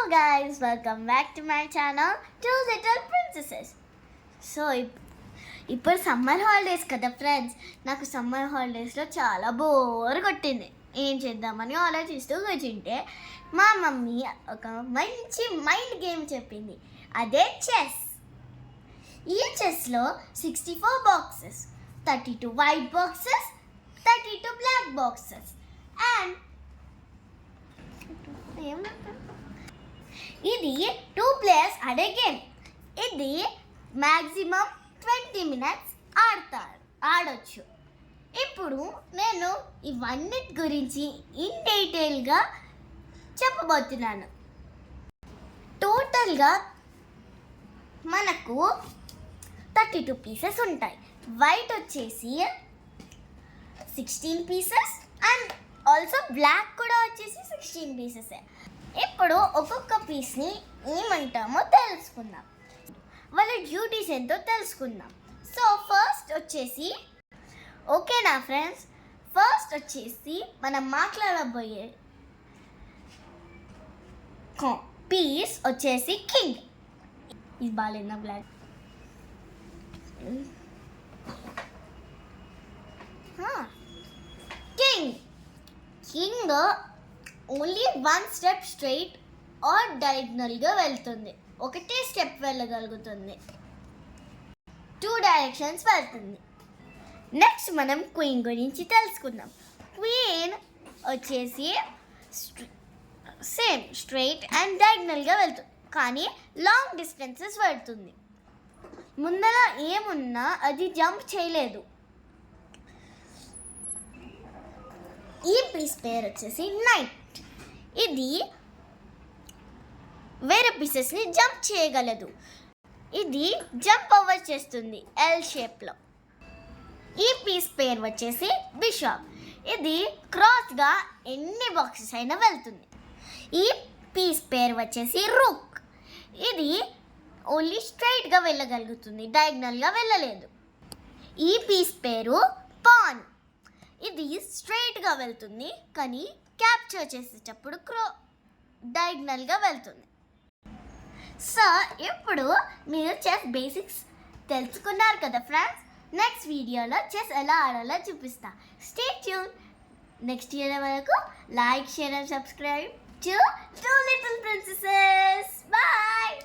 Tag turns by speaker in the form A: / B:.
A: guys, welcome back to my channel, Two Little Princesses. So ఇప్పుడు summer holidays కదా friends. నాకు summer హాలిడేస్లో చాలా బోర్ కొట్టింది. ఏం చేద్దామని ఆలోచిస్తూ కూర్చుంటే మా మమ్మీ ఒక మంచి మైండ్ గేమ్ చెప్పింది. అదే చెస్. ఈ చెస్లో 64 boxes, 32 white boxes, 32 black boxes and ఇది 2 players ఆడే గేమ్. ఇది మ్యాక్సిమం 20 minutes ఆడొచ్చు. ఇప్పుడు నేను ఇవన్నీ గురించి ఇన్ డీటెయిల్గా చెప్పబోతున్నాను. టోటల్గా మనకు 32 పీసెస్ ఉంటాయి. వైట్ వచ్చేసి 16 పీసెస్ అండ్ ఆల్సో బ్లాక్ కూడా వచ్చేసి 16 పీసెస్. ఇప్పుడు ఒక్కొక్క పీస్ని ఏమంటామో తెలుసుకుందాం. వాళ్ళ డ్యూటీస్ ఏంటో తెలుసుకుందాం. సో ఫస్ట్ వచ్చేసి ఓకేనా ఫ్రెండ్స్, ఫస్ట్ వచ్చేసి మనం మాట్లాడబోయే పీస్ వచ్చేసి కింగ్. ఇది బాగాలేదా black? King only 1 step straight or డయాగ్నల్గా వెళ్తుంది. ఒకటే స్టెప్ వెళ్ళగలుగుతుంది, 2 డైరెక్షన్స్ వెళ్తుంది. నెక్స్ట్ మనం క్వీన్ గురించి తెలుసుకుందాం. క్వీన్ వచ్చేసి సేమ్ స్ట్రైట్ అండ్ డయాగ్నల్గా వెళ్తుంది, కానీ లాంగ్ డిస్టెన్సెస్ వెళ్తుంది. ముందర ఏమున్నా అది జంప్ చేయలేదు. ఈ పీస్ పేరు వచ్చేసి నైట్. ఇది వేరే పీసెస్ని జంప్ చేయగలదు. ఇది జంప్ ఓవర్ చేస్తుంది ఎల్ షేప్లో. ఈ పీస్ పేరు వచ్చేసి బిషప్. ఇది క్రాస్గా ఎన్ని బాక్సెస్ అయినా వెళ్తుంది. ఈ పీస్ పేరు వచ్చేసి రూక్. ఇది ఓన్లీ స్ట్రైట్గా వెళ్ళగలుగుతుంది, డయాగ్నల్గా వెళ్ళలేదు. ఈ పీస్ పేరు పాన్. ఇది స్ట్రైట్గా వెళ్తుంది, కానీ క్యాప్చర్ చేసేటప్పుడు డయాగ్నల్గా వెళ్తుంది. సో ఇప్పుడు మీరు చెస్ బేసిక్స్ తెలుసుకున్నారు కదా ఫ్రెండ్స్. నెక్స్ట్ వీడియోలో చెస్ ఎలా ఆడాలో చూపిస్తా. Stay tune. నెక్స్ట్ ఇయర్ వరకు like, share and subscribe to Two Little Princesses. Bye.